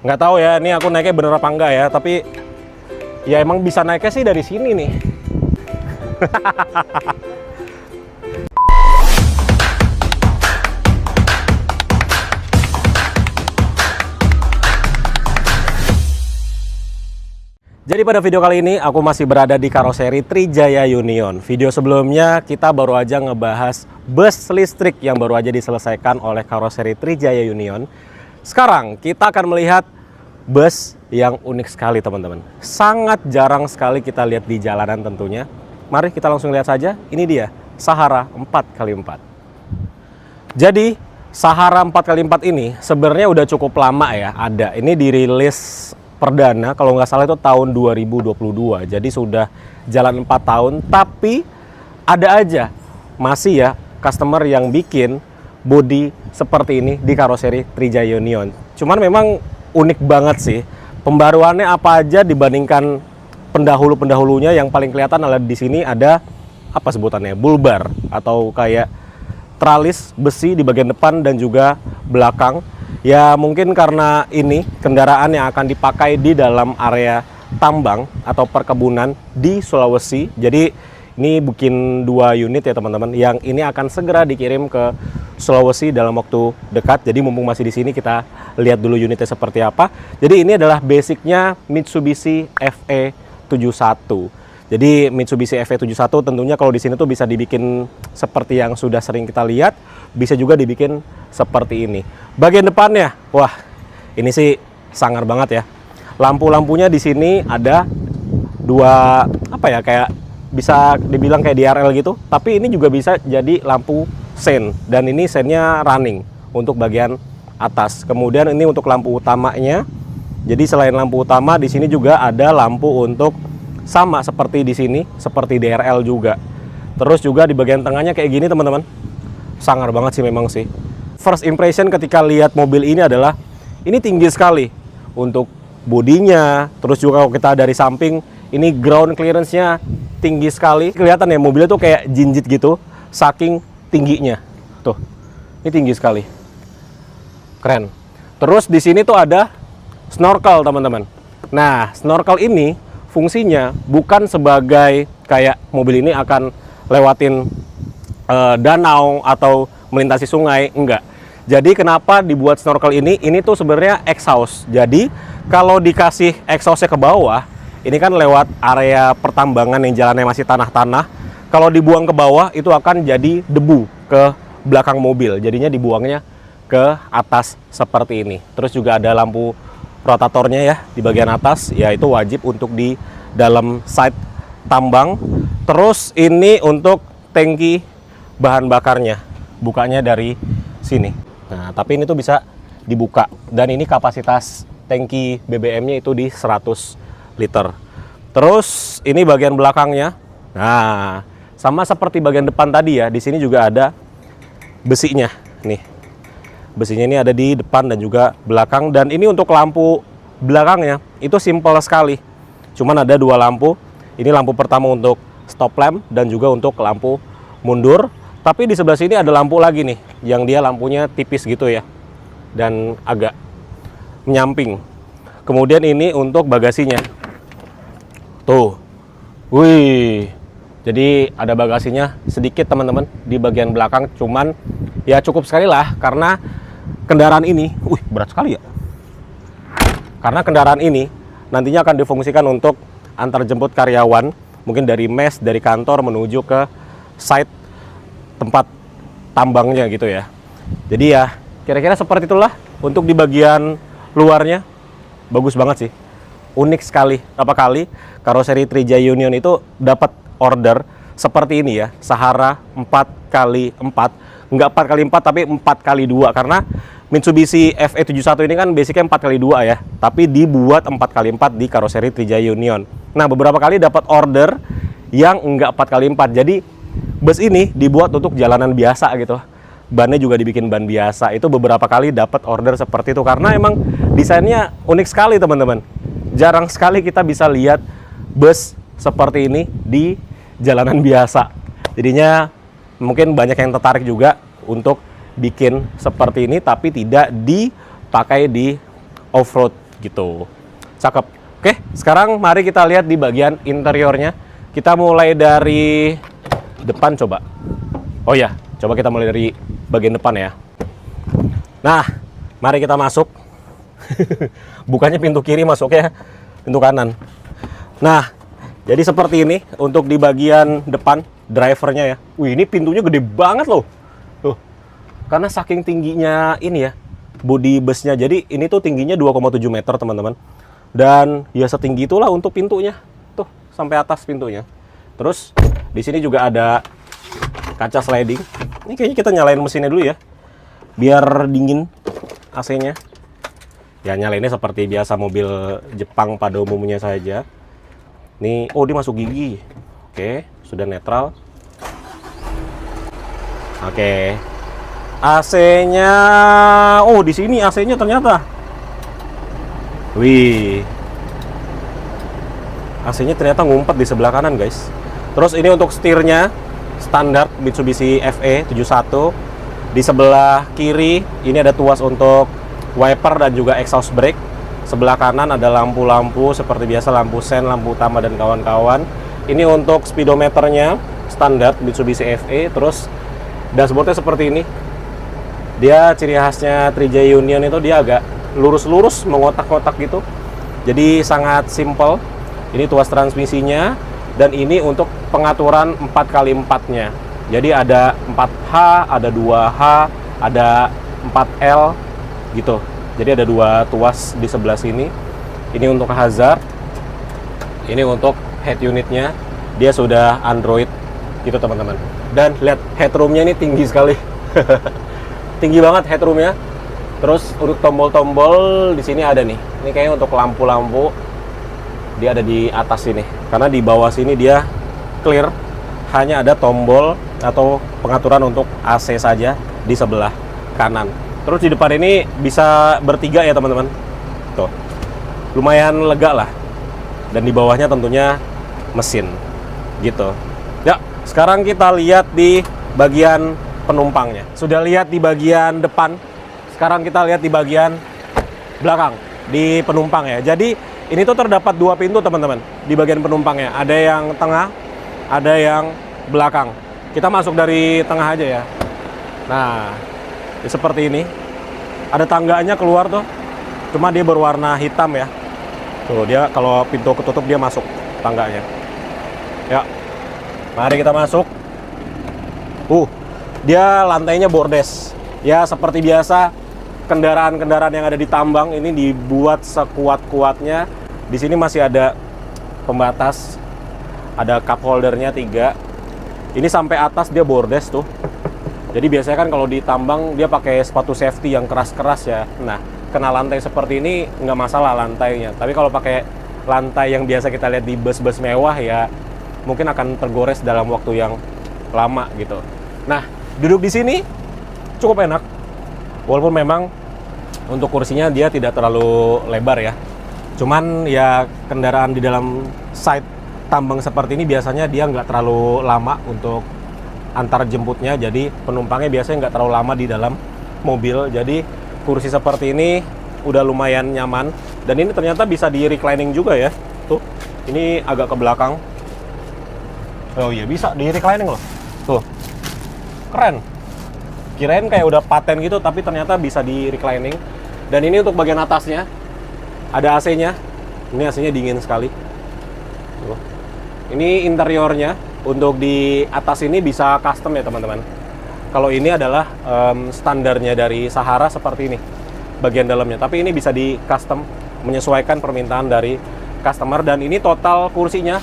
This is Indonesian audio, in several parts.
Nggak tahu ya, ini aku naiknya bener apa enggak ya, tapi ya emang bisa naiknya sih dari sini nih. Jadi pada video kali ini aku masih berada di karoseri Trijaya Union. Video sebelumnya kita baru aja ngebahas bus listrik yang baru aja diselesaikan oleh karoseri Trijaya Union. Sekarang kita akan melihat bus yang unik sekali teman-teman. Sangat jarang sekali kita lihat di jalanan tentunya. Mari kita langsung lihat saja. Ini dia Sahara 4x4. Jadi Sahara 4x4 ini sebenarnya udah cukup lama ya ada. Ini dirilis perdana kalau nggak salah itu tahun 2022, jadi sudah jalan 4 tahun, tapi ada aja masih ya customer yang bikin bodi seperti ini di karoseri Trijaya Union. Cuman memang unik banget sih pembaruannya apa aja dibandingkan pendahulu-pendahulunya. Yang paling kelihatan adalah di sini ada apa sebutannya, bulbar atau kayak tralis besi di bagian depan dan juga belakang. Ya mungkin karena ini kendaraan yang akan dipakai di dalam area tambang atau perkebunan di Sulawesi. Jadi ini bikin 2 unit ya teman-teman. Yang ini akan segera dikirim ke Sulawesi dalam waktu dekat. Jadi mumpung masih di sini kita lihat dulu unitnya seperti apa. Jadi ini adalah basicnya Mitsubishi FE71. Jadi Mitsubishi FE71 tentunya kalau di sini tuh bisa dibikin seperti yang sudah sering kita lihat, bisa juga dibikin seperti ini. Bagian depannya, wah, ini sih sangar banget ya. Lampu-lampunya di sini ada 2 apa ya, kayak bisa dibilang kayak DRL gitu, tapi ini juga bisa jadi lampu sen dan ini sennya running untuk bagian atas. Kemudian ini untuk lampu utamanya. Jadi selain lampu utama di sini juga ada lampu untuk sama seperti di sini, seperti DRL juga. Terus juga di bagian tengahnya kayak gini teman-teman. Sangar banget sih memang sih. First impression ketika lihat mobil ini adalah ini tinggi sekali untuk bodinya. Terus juga kalau kita dari samping ini ground clearance-nya tinggi sekali. Kelihatan ya mobilnya tuh kayak jinjit gitu saking tingginya. Tuh. Ini tinggi sekali. Keren. Terus di sini tuh ada snorkel teman-teman. Nah, snorkel ini fungsinya bukan sebagai kayak mobil ini akan lewatin danau atau melintasi sungai, enggak. Jadi kenapa dibuat snorkel ini? Ini tuh sebenarnya exhaust. Jadi kalau dikasih exhaustnya ke bawah, ini kan lewat area pertambangan yang jalannya masih tanah-tanah. Kalau dibuang ke bawah itu akan jadi debu ke belakang mobil. Jadinya dibuangnya ke atas seperti ini. Terus juga ada lampu rotatornya ya di bagian atas, yaitu wajib untuk di dalam side tambang. Terus ini untuk tangki bahan bakarnya, bukanya dari sini. Nah, tapi ini tuh bisa dibuka dan ini kapasitas tangki BBM-nya itu di 100 liter. Terus ini bagian belakangnya. Nah, sama seperti bagian depan tadi ya, di sini juga ada besinya. Nih. Besinya ini ada di depan dan juga belakang, dan ini untuk lampu belakangnya itu simple sekali. Cuman ada 2 lampu. Ini lampu pertama untuk stop lamp dan juga untuk lampu mundur. Tapi di sebelah sini ada lampu lagi nih, yang dia lampunya tipis gitu ya, dan agak menyamping. Kemudian ini untuk bagasinya. Tuh, wih, jadi ada bagasinya sedikit teman-teman di bagian belakang. Cuman ya cukup sekali lah, karena kendaraan ini, berat sekali ya. Karena kendaraan ini nantinya akan difungsikan untuk antar jemput karyawan, mungkin dari mes, dari kantor menuju ke site tempat tambangnya gitu ya. Jadi ya kira-kira seperti itulah untuk di bagian luarnya. Bagus banget sih, unik sekali. Berapa kali karoseri Trijaya Union itu dapat order seperti ini ya, Sahara 4x4. Nggak 4x4 tapi 4x2, karena Mitsubishi FE71 ini kan basicnya 4x2 ya, tapi dibuat 4x4 di karoseri Trijaya Union. Nah, beberapa kali dapat order yang enggak 4x4. Jadi bus ini dibuat untuk jalanan biasa gitu. Bannya juga dibikin ban biasa. Itu beberapa kali dapat order seperti itu karena emang desainnya unik sekali teman-teman. Jarang sekali kita bisa lihat bus seperti ini di jalanan biasa. Jadinya mungkin banyak yang tertarik juga untuk bikin seperti ini, tapi tidak dipakai di off-road gitu. Cakep. Oke, sekarang mari kita lihat di bagian interiornya. Kita mulai dari depan coba. Oh ya, coba kita mulai dari bagian depan ya. Nah, mari kita masuk. Bukannya pintu kiri masuknya, pintu kanan. Nah, jadi seperti ini untuk di bagian depan drivernya ya. Wih, ini pintunya gede banget loh. Tuh. Karena saking tingginya ini ya, bodi busnya. Jadi ini tuh tingginya 2,7 meter, teman-teman. Dan ya setinggi itulah untuk pintunya. Tuh, sampai atas pintunya. Terus di sini juga ada kaca sliding. Ini kayaknya kita nyalain mesinnya dulu ya. Biar dingin AC-nya. Ya nyalainnya seperti biasa mobil Jepang pada umumnya saja. Nih, oh dia masuk gigi. Oke, sudah netral. Oke. AC-nya, oh di sini AC-nya ternyata. Wih. AC-nya ternyata ngumpet di sebelah kanan, guys. Terus ini untuk setirnya standar Mitsubishi FE 71. Di sebelah kiri ini ada tuas untuk wiper dan juga exhaust brake. Sebelah kanan ada lampu-lampu seperti biasa, lampu sen, lampu utama dan kawan-kawan. Ini untuk speedometernya standar Mitsubishi FE. Terus dashboardnya seperti ini. Dia ciri khasnya Trijaya Union itu dia agak lurus-lurus, mengotak-kotak gitu. Jadi sangat simple. Ini tuas transmisinya dan ini untuk pengaturan 4x4-nya. Jadi ada 4H, ada 2H, ada 4L gitu. Jadi ada dua tuas di sebelah sini. Ini untuk hazard. Ini untuk head unitnya. Dia sudah Android gitu, teman-teman. Dan lihat headroomnya ini tinggi sekali. Tinggi banget headroomnya. Terus untuk tombol-tombol di sini ada nih. Ini kayaknya untuk lampu-lampu. Dia ada di atas sini. Karena di bawah sini dia clear. Hanya ada tombol atau pengaturan untuk AC saja di sebelah kanan. Terus di depan ini bisa bertiga ya, teman-teman. Tuh. Lumayan lega lah. Dan di bawahnya tentunya mesin. Gitu. Ya, sekarang kita lihat di bagian penumpangnya. Sudah lihat di bagian depan. Sekarang kita lihat di bagian belakang, di penumpang ya. Jadi ini tuh terdapat dua pintu, teman-teman, di bagian penumpangnya. Ada yang tengah, ada yang belakang. Kita masuk dari tengah aja ya. Nah, ya seperti ini. Ada tangganya keluar tuh. Cuma dia berwarna hitam ya. Tuh, dia kalau pintu ketutup dia masuk tangganya. Ya. Mari kita masuk. Dia lantainya bordes. Ya, seperti biasa kendaraan-kendaraan yang ada di tambang ini dibuat sekuat-kuatnya. Di sini masih ada pembatas. Ada cup holdernya 3. Ini sampai atas dia bordes tuh. Jadi biasanya kan kalau di tambang dia pakai sepatu safety yang keras-keras ya. Nah, kena lantai seperti ini nggak masalah lantainya. Tapi kalau pakai lantai yang biasa kita lihat di bus-bus mewah ya, mungkin akan tergores dalam waktu yang lama gitu. Nah, duduk di sini cukup enak. Walaupun memang untuk kursinya dia tidak terlalu lebar ya. Cuman ya kendaraan di dalam site tambang seperti ini biasanya dia nggak terlalu lama untuk antar jemputnya, jadi penumpangnya biasanya nggak terlalu lama di dalam mobil. Jadi kursi seperti ini udah lumayan nyaman. Dan ini ternyata bisa di reclining juga ya. Tuh, ini agak ke belakang. Oh iya, bisa di reclining loh. Tuh, keren. Kirain kayak udah paten gitu, tapi ternyata bisa di reclining. Dan ini untuk bagian atasnya ada AC-nya. Ini AC-nya dingin sekali. Tuh. Ini interiornya. Untuk di atas ini bisa custom ya, teman-teman. Kalau ini adalah standarnya dari Sahara seperti ini bagian dalamnya. Tapi ini bisa di custom menyesuaikan permintaan dari customer. Dan ini total kursinya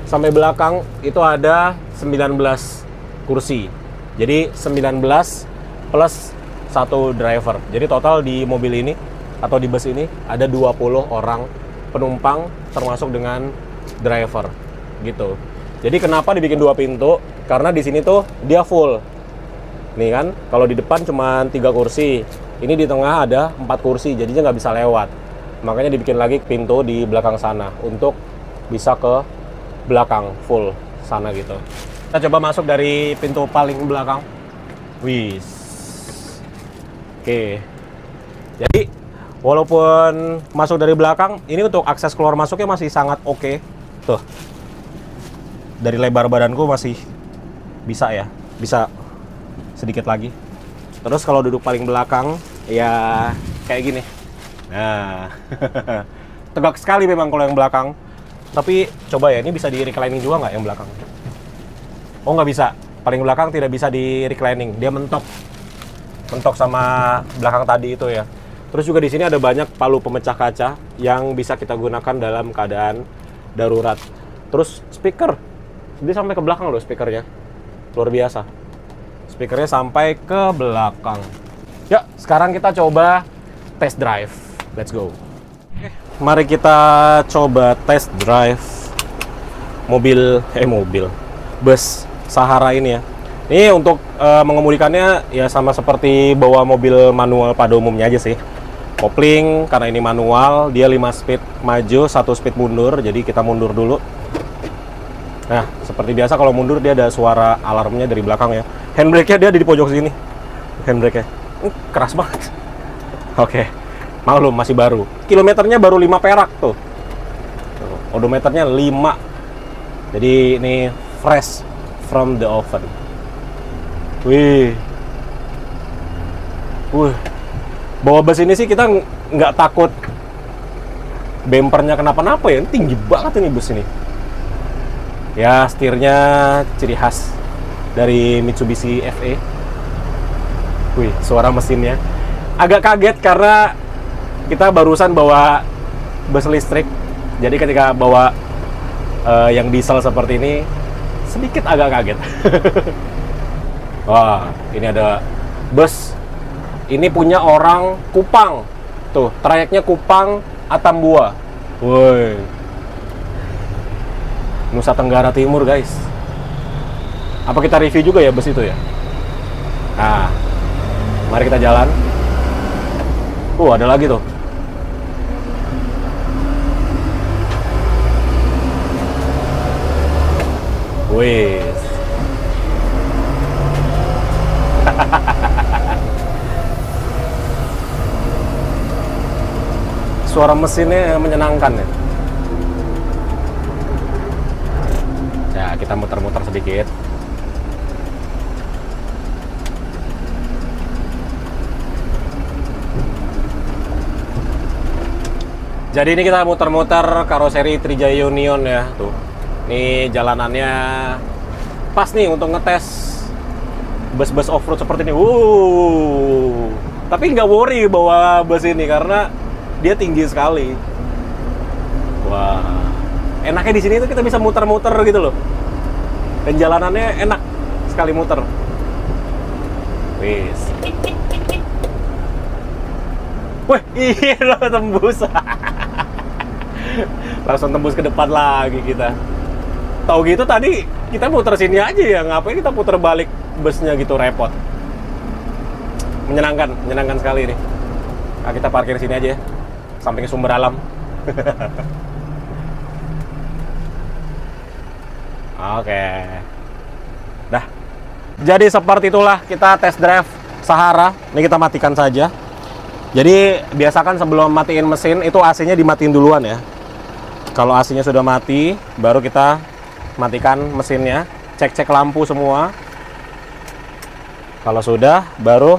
sampai belakang itu ada 19 kursi. Jadi 19 plus 1 driver. Jadi total di mobil ini atau di bus ini ada 20 orang penumpang termasuk dengan driver gitu. Jadi kenapa dibikin 2 pintu? Karena di sini tuh dia full. Nih kan, kalau di depan cuma 3 kursi. Ini di tengah ada 4 kursi, jadinya nggak bisa lewat. Makanya dibikin lagi pintu di belakang sana untuk bisa ke belakang full sana gitu. Kita coba masuk dari pintu paling belakang. Wih. Oke. Jadi Walaupun masuk dari belakang, ini untuk akses keluar masuknya masih sangat oke. Tuh. Dari lebar badanku masih bisa ya. Bisa sedikit lagi. Terus kalau duduk paling belakang, ya kayak gini. Nah, tegak sekali memang kalau yang belakang. Tapi coba ya, ini bisa di reclining juga nggak yang belakang? Oh, nggak bisa. Paling belakang tidak bisa di reclining. Dia mentok. Mentok sama belakang tadi itu ya. Terus juga di sini ada banyak palu pemecah kaca yang bisa kita gunakan dalam keadaan darurat. Terus speaker, dia sampai ke belakang loh speakernya, luar biasa. Speakernya sampai ke belakang. Ya, sekarang kita coba test drive. Let's go. Oke, mari kita coba test drive bus Sahara ini ya. Ini untuk mengemudikannya ya sama seperti bawa mobil manual pada umumnya aja sih. Kopling, karena ini manual, dia 5 speed maju, 1 speed mundur, jadi kita mundur dulu. Nah, seperti biasa kalau mundur dia ada suara alarmnya dari belakang ya. Handbrake-nya dia ada di pojok sini. Handbrake-nya. Keras banget. Oke. Maklum, masih baru. Kilometernya baru 5 perak tuh. Odometernya 5. Jadi ini fresh from the oven. Wih. Bawa bus ini sih kita nggak takut bempernya kenapa-napa ya. Ini tinggi banget ini bus ini. Ya, setirnya ciri khas dari Mitsubishi FE. Wih, suara mesinnya. Agak kaget karena kita barusan bawa bus listrik. Jadi ketika bawa yang diesel seperti ini, sedikit agak kaget. Wah, ini ada bus. Ini punya orang Kupang. Tuh, trayeknya Kupang, Atambua. Woi. Nusa Tenggara Timur, guys. Apa kita review juga ya bus itu ya? Nah, mari kita jalan. Ada lagi tuh. Wih. Suara mesinnya menyenangkan ya. Ya, kita muter-muter sedikit. Jadi ini kita muter-muter karoseri Trijaya Union ya, tuh. Ini jalanannya pas nih untuk ngetes bus-bus off-road seperti ini. Tapi nggak worry bawa bus ini karena dia tinggi sekali. Wah, enaknya di sini tuh kita bisa muter-muter gitu loh. Dan jalanannya enak sekali muter. Wis. Wih, iya loh, tembus. Langsung tembus ke depan lagi kita. Tahu gitu tadi kita muter sini aja ya, ngapain kita puter balik busnya gitu, repot. Menyenangkan sekali nih. Nah, kita parkir sini aja ya, samping sumber alam. Oke. Dah. Jadi seperti itulah kita test drive Sahara. Ini kita matikan saja. Jadi biasakan sebelum matiin mesin itu AC-nya dimatiin duluan ya. Kalau AC-nya sudah mati, baru kita matikan mesinnya. Cek-cek lampu semua. Kalau sudah, baru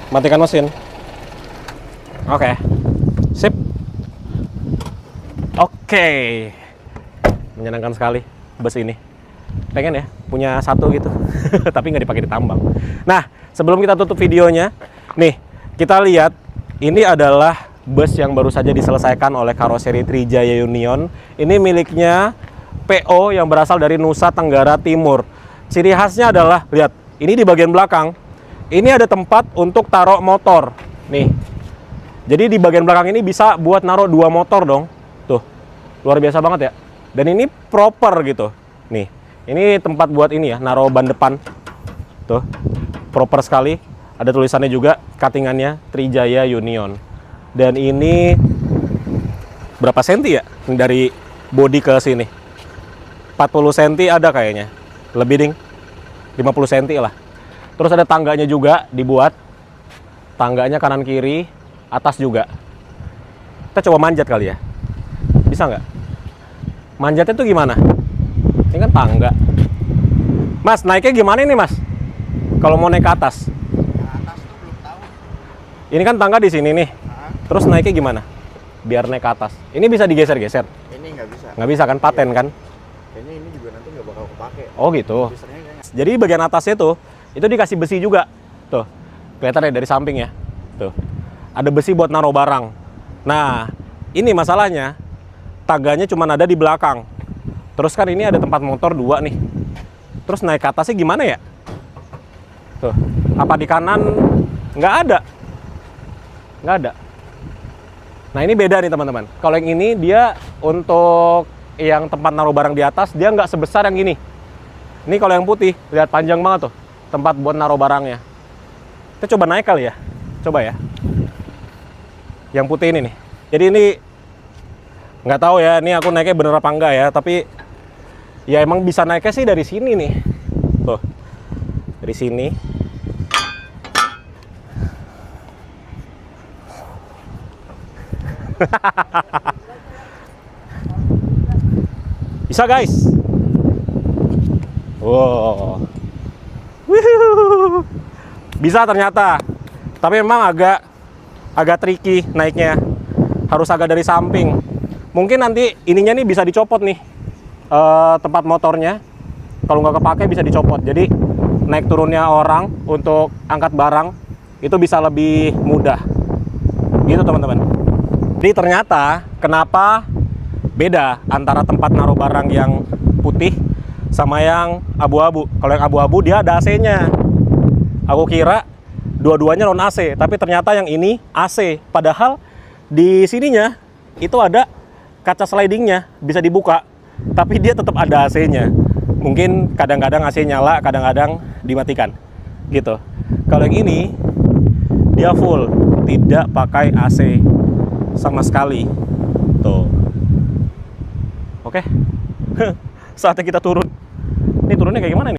matikan mesin. Oke. Sip. Oke. Menyenangkan sekali bus ini. Pengen ya punya satu gitu. Tapi nggak dipakai ditambang. Nah, sebelum kita tutup videonya, nih kita lihat ini adalah bus yang baru saja diselesaikan oleh karoseri Trijaya Union. Ini miliknya PO yang berasal dari Nusa Tenggara Timur. Ciri khasnya adalah, lihat, ini di bagian belakang, ini ada tempat untuk taruh motor. Nih, jadi di bagian belakang ini bisa buat naruh 2 motor dong. Tuh, luar biasa banget ya. Dan ini proper gitu. Nih, ini tempat buat ini ya, naruh ban depan. Tuh, proper sekali. Ada tulisannya juga, cuttingannya Trijaya Union. Dan ini berapa senti ya dari bodi ke sini? 40 senti ada kayaknya. Lebih ding. 50 senti lah. Terus ada tangganya juga dibuat. Tangganya kanan kiri, atas juga. Kita coba manjat kali ya. Bisa nggak? Manjatnya tuh gimana? Ini kan tangga. Mas, naiknya gimana ini, Mas? Kalau mau naik ke atas? Ke atas tuh belum tahu. Ini kan tangga di sini nih. Terus naiknya gimana? Biar naik ke atas. Ini bisa digeser-geser? Ini nggak bisa. Nggak bisa kan, paten kan? Kayaknya ini juga nanti nggak bakal kepake. Oh gitu. Biasanya kayaknya. Jadi bagian atasnya tuh, itu dikasih besi juga. Tuh, kelihatan ya dari samping ya. Tuh, ada besi buat naruh barang. Nah, ini masalahnya, tangganya cuma ada di belakang. Terus kan ini ada tempat motor 2 nih. Terus naik ke atasnya gimana ya? Tuh, apa di kanan? Nggak ada. Nggak ada. Nah, ini beda nih teman-teman. Kalau yang ini dia untuk yang tempat naruh barang di atas, dia nggak sebesar yang ini. Ini kalau yang putih, lihat panjang banget tuh. Tempat buat naruh barangnya. Kita coba naik kali ya. Coba ya. Yang putih ini nih. Jadi ini nggak tahu ya, ini aku naiknya bener apa enggak ya. Tapi ya emang bisa naiknya sih dari sini nih. Tuh. Dari sini. Bisa guys. Wow. Wuhu. Bisa ternyata. Tapi memang agak tricky naiknya. Harus agak dari samping. Mungkin nanti ininya nih bisa dicopot nih. Tempat motornya. Kalau nggak kepake bisa dicopot. Jadi naik turunnya orang untuk angkat barang itu bisa lebih mudah. Gitu teman-teman. Jadi ternyata kenapa beda antara tempat naruh barang yang putih sama yang abu-abu. Kalau yang abu-abu dia ada AC-nya. Aku kira dua-duanya non AC, tapi ternyata yang ini AC. Padahal di sininya itu ada kaca slidingnya, bisa dibuka, tapi dia tetap ada AC-nya. Mungkin kadang-kadang AC nyala, kadang-kadang dimatikan. Gitu. Kalau yang ini dia full, tidak pakai AC sama sekali. Tuh. Oke. Saatnya kita turun. Ini turunnya kayak gimana nih?